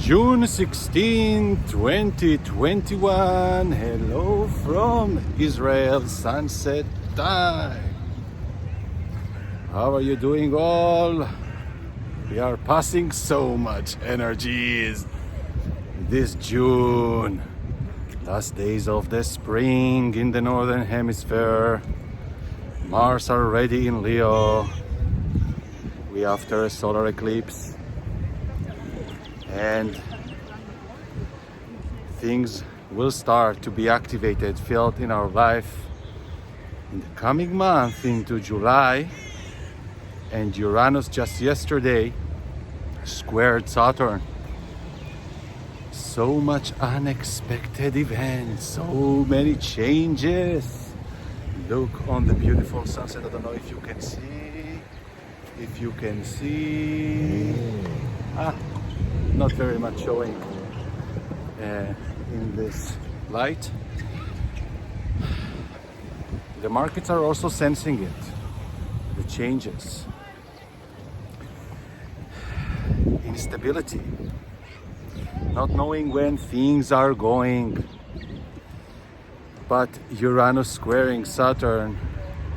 June 16, 2021. Hello from Israel, sunset time. How are you doing all? We are passing so much energies this June. Last days of the spring in the northern hemisphere. Mars already in Leo. We after a solar eclipse. And things will start to be activated, felt in our life in the coming month into July. And Uranus just yesterday squared Saturn. So much unexpected events, so many changes. Look on the beautiful sunset. I don't know if you can see. If you can see. Not very much showing in this light. The markets are also sensing it, the changes. Instability, not knowing when things are going. But Uranus squaring Saturn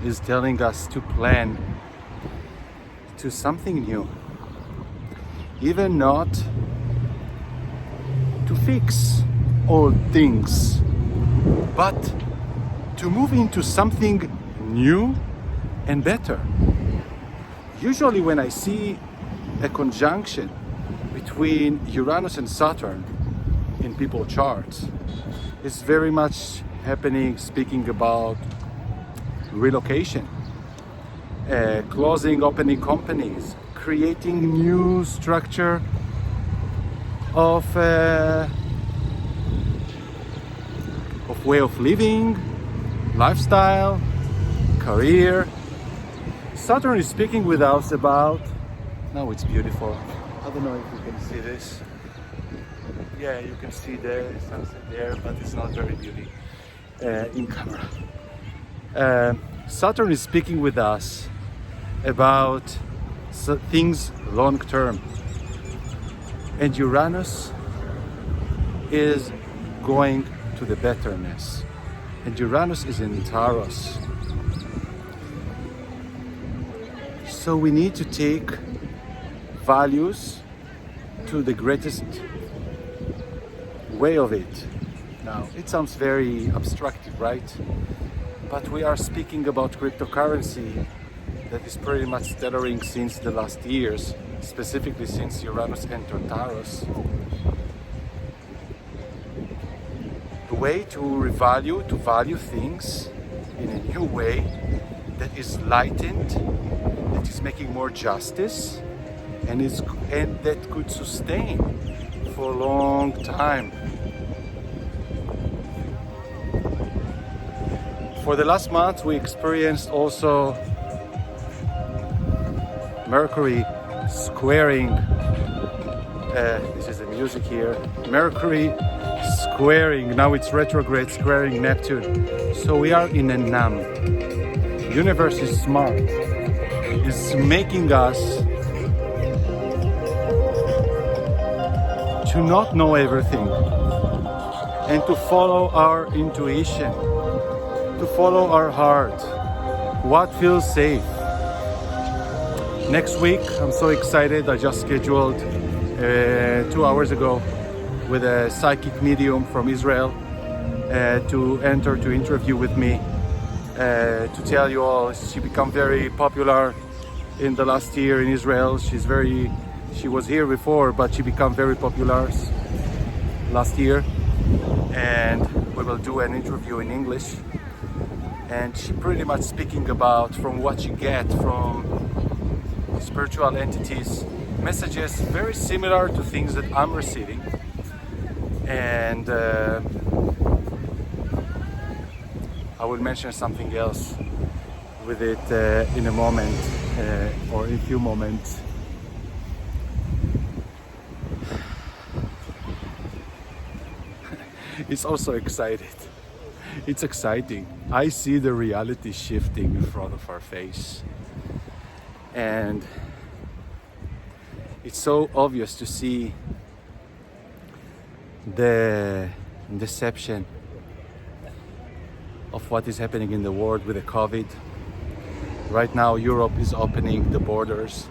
is telling us to plan to something new. Even not to fix old things, but to move into something new and better. Usually when I see a conjunction between Uranus and Saturn in people's charts, it's very much happening, speaking about relocation, closing, opening companies, creating new structure of way of living, lifestyle, career. Saturn is speaking with us about, now it's beautiful. I don't know if you can see this. Yeah, you can see the sunset there, but it's not very beauty in camera. Saturn is speaking with us about things long term, and Uranus is going to the betterness, and Uranus is in Taurus. So we need to take values to the greatest way of it. Now it sounds very abstractive, right? But we are speaking about cryptocurrency that is pretty much stellaring since the last years, specifically since Uranus entered Taurus. The way to value things in a new way that is lightened, that is making more justice, and that could sustain for a long time. For the last month, we experienced also Mercury squaring, this is the music here, Mercury squaring, now it's retrograde, squaring Neptune. So we are in a NAM. Universe is smart, is making us to not know everything and to follow our intuition, to follow our heart, what feels safe. Next week, I'm so excited. I just scheduled 2 hours ago with a psychic medium from Israel to interview with me, to tell you all, she became very popular in the last year in Israel. She was here before, but she became very popular last year, and we will do an interview in English. And she pretty much speaking about from what she get from spiritual entities, messages very similar to things that I'm receiving. And I will mention something else with it in a moment or in a few moments. It's also excited. It's exciting. I see the reality shifting in front of our face. And it's so obvious to see the deception of what is happening in the world with the COVID. Right now, Europe is opening the borders,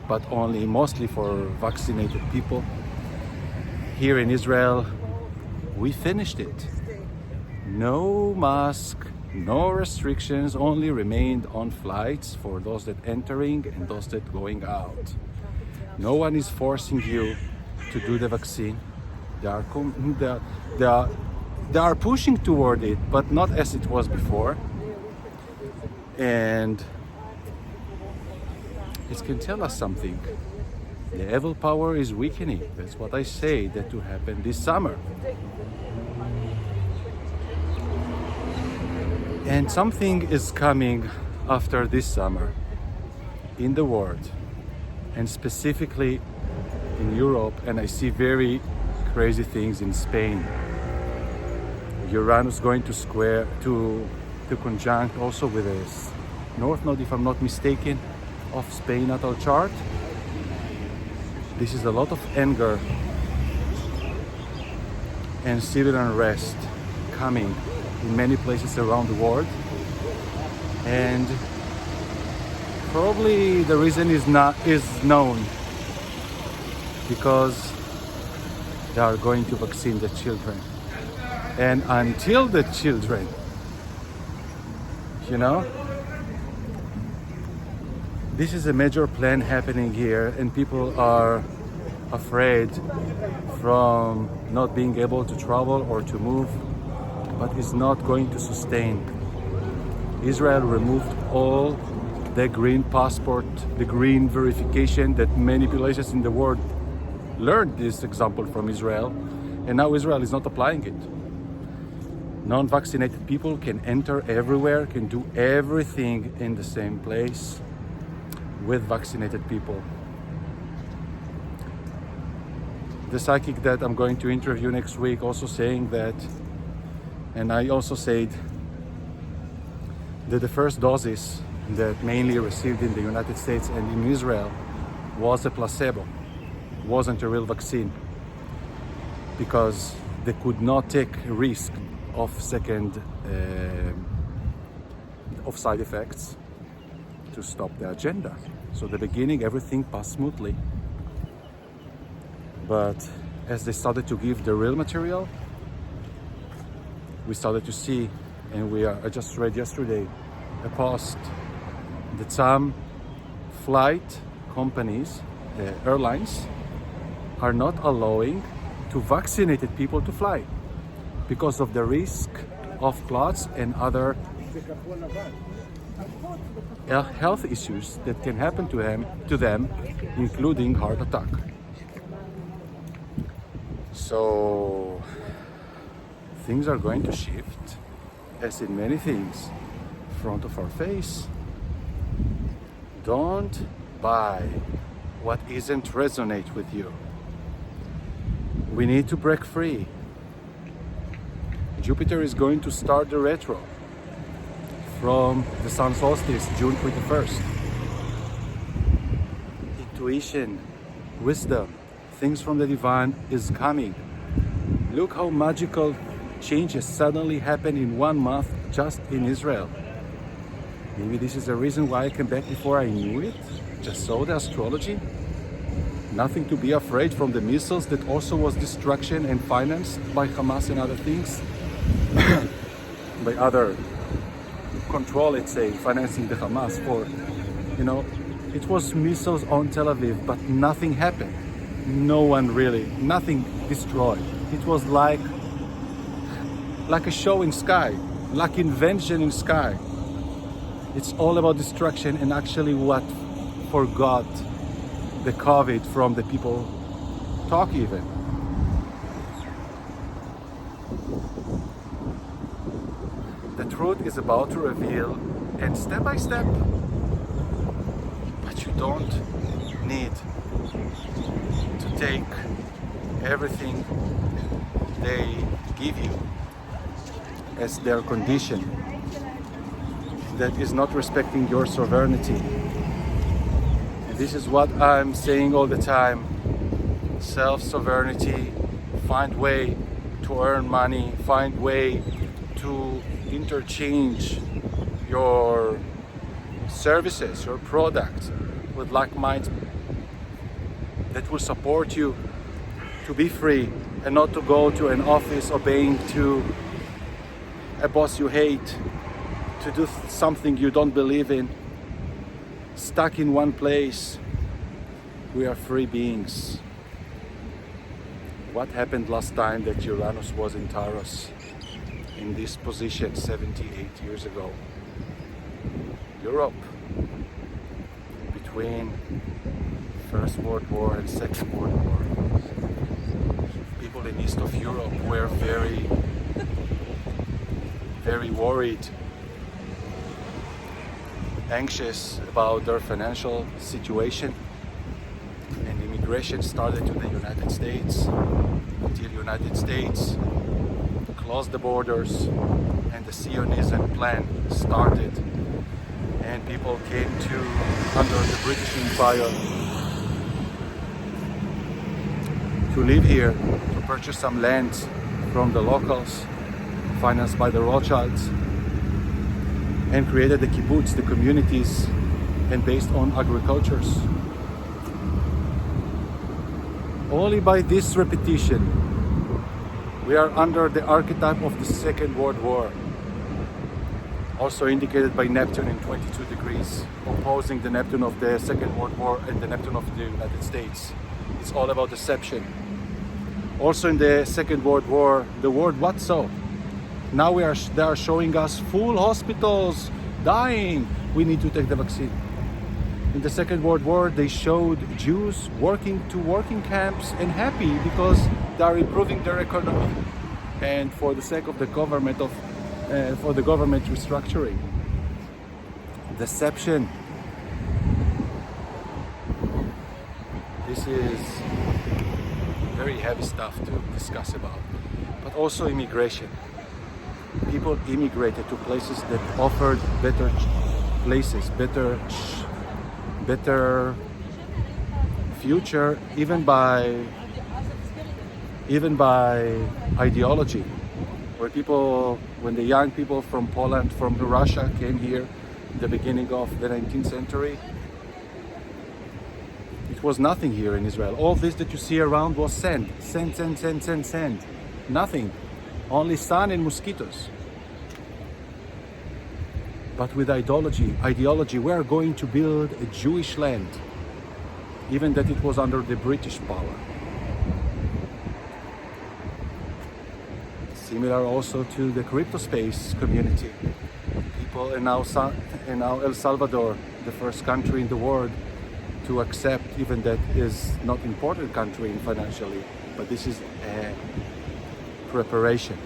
but only mostly for vaccinated people. Here in Israel, we finished it. No mask, no restrictions, only remained on flights for those that entering and those that going out. No one is forcing you to do the vaccine. They are pushing toward it, but not as it was before. And it can tell us something. The evil power is weakening. That's what I say that to happen this summer. And something is coming after this summer in the world, and specifically in Europe, and I see very crazy things in Spain. Uranus going to conjunct also with this North Node, if I'm not mistaken, of Spain natal chart. This is a lot of anger and civil unrest coming in many places around the world, and probably the reason is known, because they are going to vaccine the children. And until the children, this is a major plan happening here, and people are afraid from not being able to travel or to move, but it's not going to sustain. Israel removed all the green passport, the green verification that many places in the world learned this example from Israel, and now Israel is not applying it. Non-vaccinated people can enter everywhere, can do everything in the same place with vaccinated people. The psychic that I'm going to interview next week also saying that, and I also said that the first doses that mainly received in the United States and in Israel was a placebo, wasn't a real vaccine, because they could not take a risk of of side effects to stop the agenda. So the beginning, everything passed smoothly. But as they started to give the real material, we started to see, and I just read yesterday a post that some flight companies, airlines, are not allowing to vaccinated people to fly because of the risk of clots and other health issues that can happen to them, including heart attack. So things are going to shift, as in many things, in front of our face. Don't buy what isn't resonate with you. We need to break free. Jupiter is going to start the retro from the sun solstice, June 21st. Intuition, wisdom, things from the divine is coming. Look how magical changes suddenly happen in 1 month just in Israel. Maybe this is the reason why I came back before I knew it. Just saw the astrology. Nothing to be afraid from the missiles that also was destruction and financed by Hamas and other things. By other control, let's say, financing the Hamas, or, it was missiles on Tel Aviv, but nothing happened. Nothing destroyed. It was like a show in sky, like invention in sky. It's all about destruction, and actually what forgot the COVID from the people talk even. The truth is about to reveal, and step by step, but you don't need to take everything they give you as their condition that is not respecting your sovereignty. And this is what I'm saying all the time. Self-sovereignty find way to earn money, find way to interchange your services, your products with like minds that will support you to be free and not to go to an office obeying to a boss you hate, to do something you don't believe in, stuck in one place. We are free beings. What happened last time that Uranus was in Taurus in this position 78 years ago? Europe, between First World War and Second World War, people in East of Europe were very worried, anxious about their financial situation, and immigration started to the United States until United States closed the borders and the Zionism plan started, and people came to under the British Empire to live here, to purchase some land from the locals, financed by the Rothschilds, and created the kibbutz, the communities, and based on agricultures. Only by this repetition, we are under the archetype of the Second World War, also indicated by Neptune in 22 degrees, opposing the Neptune of the Second World War and the Neptune of the United States. It's all about deception. Also in the Second World War, the word "what so?" Now they are showing us full hospitals, dying. We need to take the vaccine. In the Second World War, they showed Jews working to working camps and happy because they are improving their economy, and for the sake of the government for the government restructuring. Deception. This is very heavy stuff to discuss about, but also immigration. People immigrated to places that offered better places, better future, even by ideology. When the young people from Poland, from Russia came here in the beginning of the 19th century, it was nothing here in Israel. All this that you see around was sand. Nothing. Only sun and mosquitoes. But with ideology, we are going to build a Jewish land, even that it was under the British power. Similar also to the crypto space community. People in now El Salvador, the first country in the world to accept, even that is not important country financially, but this is a preparation.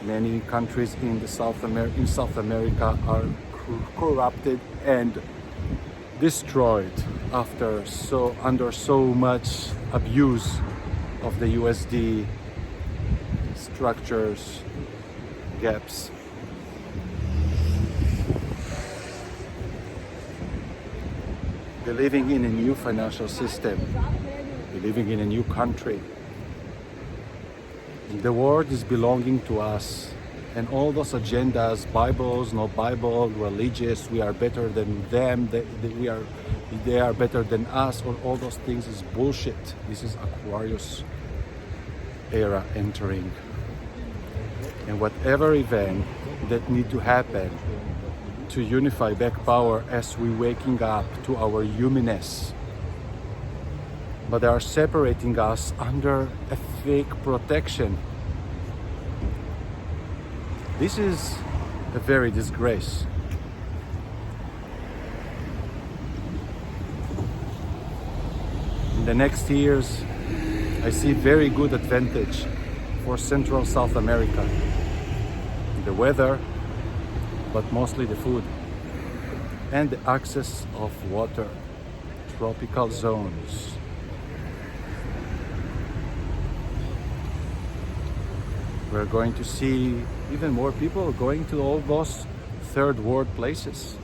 Many countries in South America are corrupted and destroyed under so much abuse of the USD structures, gaps. Believing in a new financial system, believing in a new country. The world is belonging to us, and all those agendas, Bibles, no Bible, religious, we are better than them, they are better than us, all those things is bullshit. This is Aquarius era entering. And whatever event that need to happen to unify back power as we waking up to our humanness, but they are separating us under a fake protection. This is a very disgrace. In the next years, I see very good advantage for Central South America. The weather, but mostly the food and the access of water, tropical zones. We're going to see even more people going to all those third world places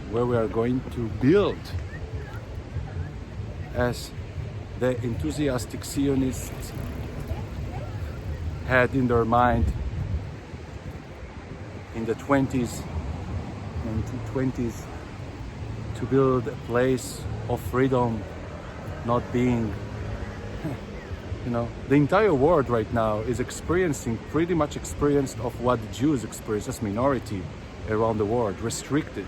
where we are going to build as the enthusiastic Zionists had in their mind in the 20s and 20s to build a place of freedom, not being, the entire world right now is experiencing, pretty much experienced of what the Jews experience as minority around the world, restricted,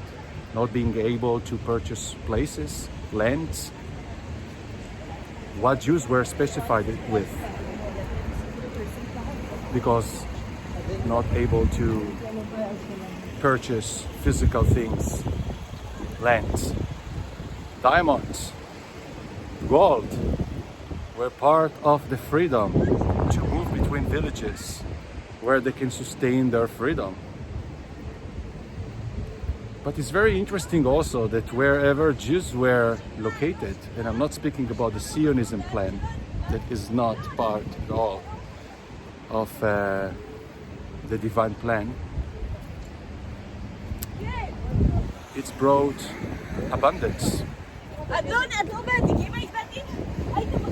not being able to purchase places, lands, what Jews were specified with, because not able to purchase physical things, lands, diamonds, gold, were part of the freedom to move between villages where they can sustain their freedom. But it's very interesting also that wherever Jews were located, and I'm not speaking about the Zionism plan, that is not part at all of the divine plan, it's brought abundance.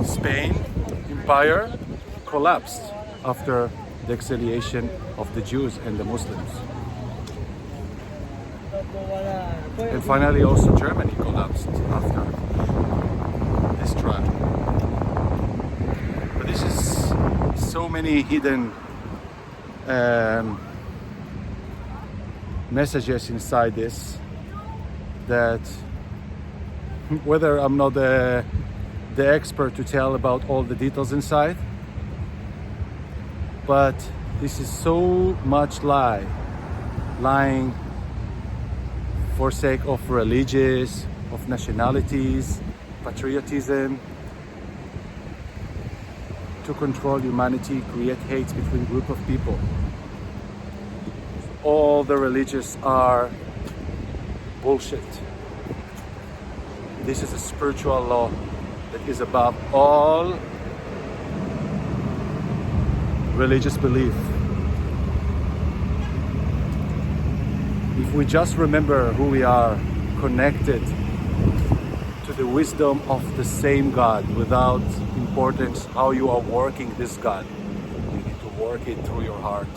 Spain empire collapsed after the exiliation of the Jews and the Muslims. And finally also Germany collapsed after this trial. But this is so many hidden messages inside this, that whether I'm not the expert to tell about all the details inside, but this is so much lying for sake of religious, of nationalities, patriotism, to control humanity, create hate between group of people. All the religious are bullshit. This is a spiritual law that is above all religious belief. If we just remember who we are, connected to the wisdom of the same God, without importance how you are working this God, you need to work it through your heart.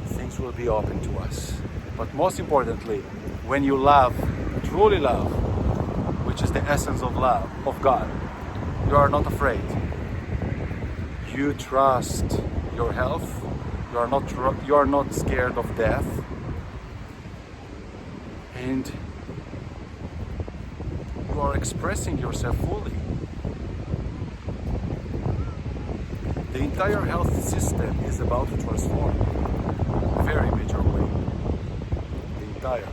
Things will be open to us. But most importantly, when you love, truly love, which is the essence of love, of God, you are not afraid. You trust your health. You are not scared of death. And you are expressing yourself fully. The entire health system is about to transform in a very major way. The entire.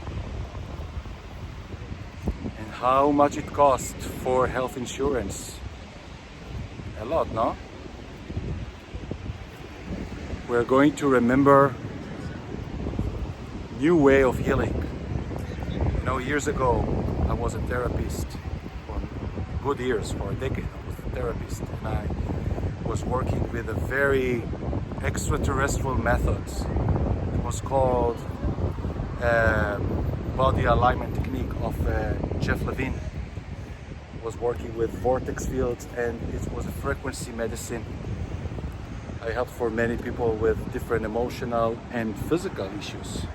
And how much it costs for health insurance? A lot, no? We're going to remember new way of healing. Years ago, I was a therapist for good years, for a decade. I was a therapist, and I was working with a very extraterrestrial methods. It was called body alignment technique of Jeff Levine. I was working with vortex fields, and it was a frequency medicine. I helped for many people with different emotional and physical issues.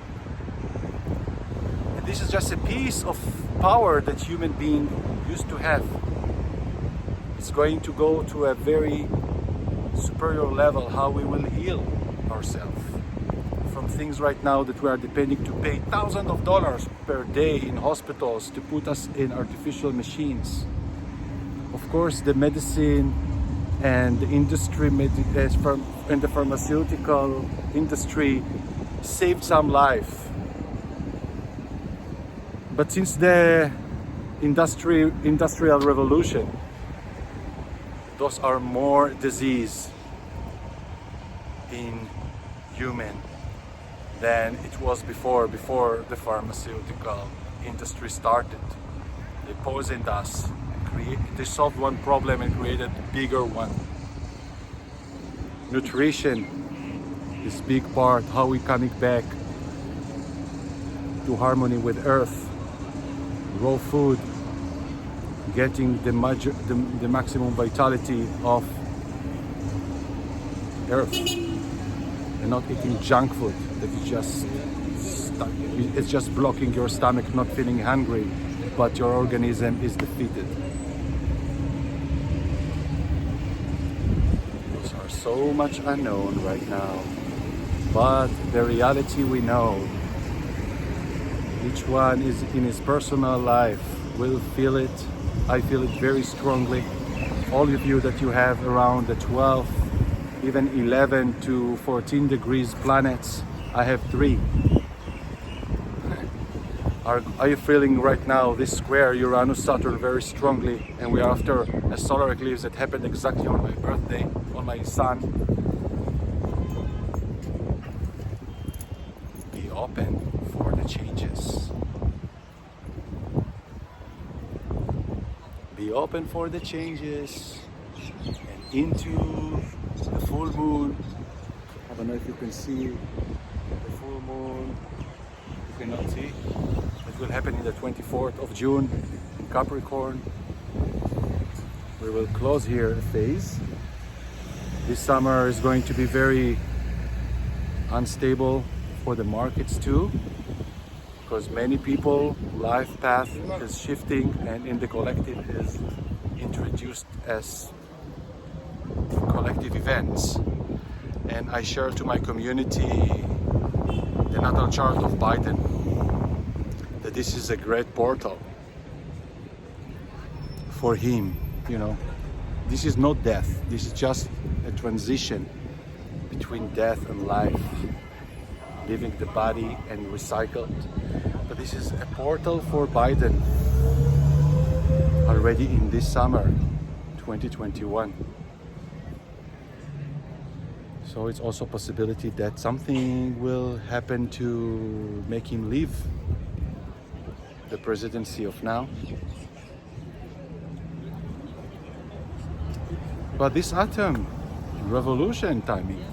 This is just a piece of power that human being used to have. It's going to go to a very superior level, how we will heal ourselves from things right now that we are depending to pay thousands of dollars per day in hospitals to put us in artificial machines. Of course, the medicine and the industry and the pharmaceutical industry saved some life. But since the industrial revolution, those are more disease in human than it was before the pharmaceutical industry started. They poisoned us. They solved one problem and created a bigger one. Nutrition is big part, how we coming back to harmony with earth. Raw food, getting the maximum vitality of Earth, and not eating junk food that is just stuck. It's just blocking your stomach, not feeling hungry, but your organism is defeated. Those are so much unknown right now, but the reality we know. Each one is in his personal life will feel it. I feel it very strongly. All of you that you have around the 12, even 11 to 14 degrees planets, I have 3. Are you feeling right now this square Uranus Saturn very strongly? And we are after a solar eclipse that happened exactly on my birthday, on my sun. Be open for the changes. Be open for the changes and into the full moon. I don't know if you can see the full moon. You cannot see. It will happen in the 24th of June in Capricorn. We will close here a phase. This summer is going to be very unstable for the markets too, because many people life path is shifting, and in the collective is introduced as collective events. And I share to my community the natal chart of Biden, that this is a great portal for him. You know, this is not death, this is just a transition between death and life, leaving the body and recycled. But this is a portal for Biden already in this summer 2021. So it's also a possibility that something will happen to make him leave the presidency of now. But this atom revolution timing,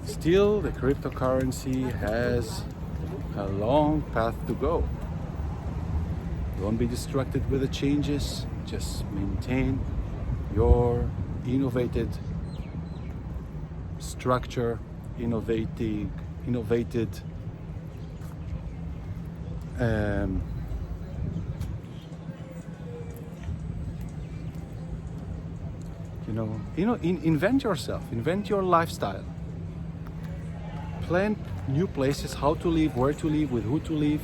still the cryptocurrency has a long path to go. Don't be distracted with the changes, just maintain your innovated structure, innovated invent yourself, invent your lifestyle, plan new places, how to live, where to live, with who to live.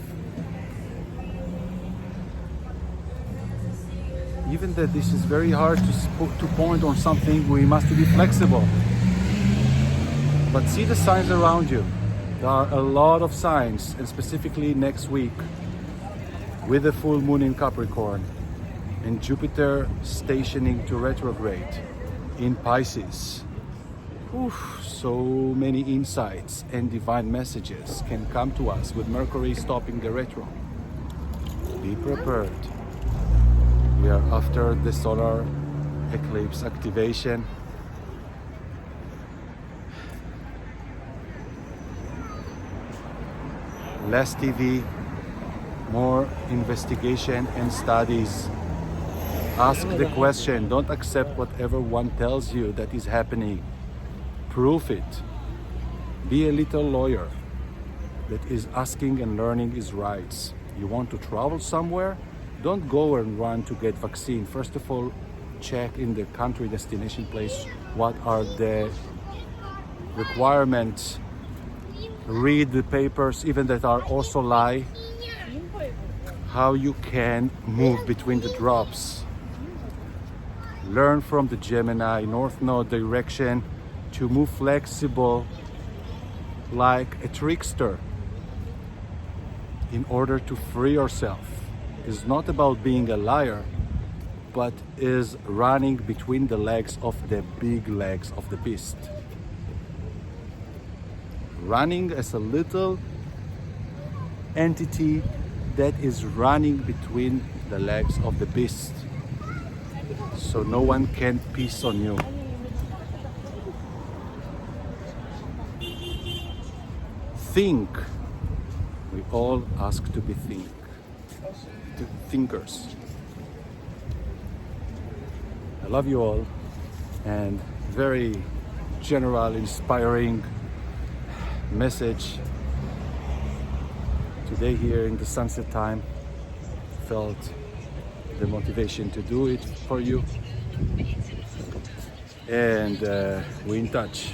Even that this is very hard to point on something, we must be flexible. But see the signs around you. There are a lot of signs, and specifically next week with the full moon in Capricorn and Jupiter stationing to retrograde in Pisces. So many insights and divine messages can come to us with Mercury stopping the retro. Be prepared. We are after the solar eclipse activation. Less TV, more investigation and studies. Ask the question, don't accept whatever one tells you that is happening. Prove it. Be a little lawyer that is asking and learning his rights. You want to travel somewhere? Don't go and run to get vaccine. First of all, check in the country destination place what are the requirements. Read the papers, even that are also lie, how you can move between the drops. Learn from the Gemini North Node direction to move flexible like a trickster in order to free yourself. It's not about being a liar, but is running between the legs of the big legs of the beast. Running as a little entity that is running between the legs of the beast. So no one can piss on you. Think. We all ask to be think. thinkers. I love you all, and very general, inspiring message today here in the sunset time. Felt the motivation to do it for you, and we're in touch.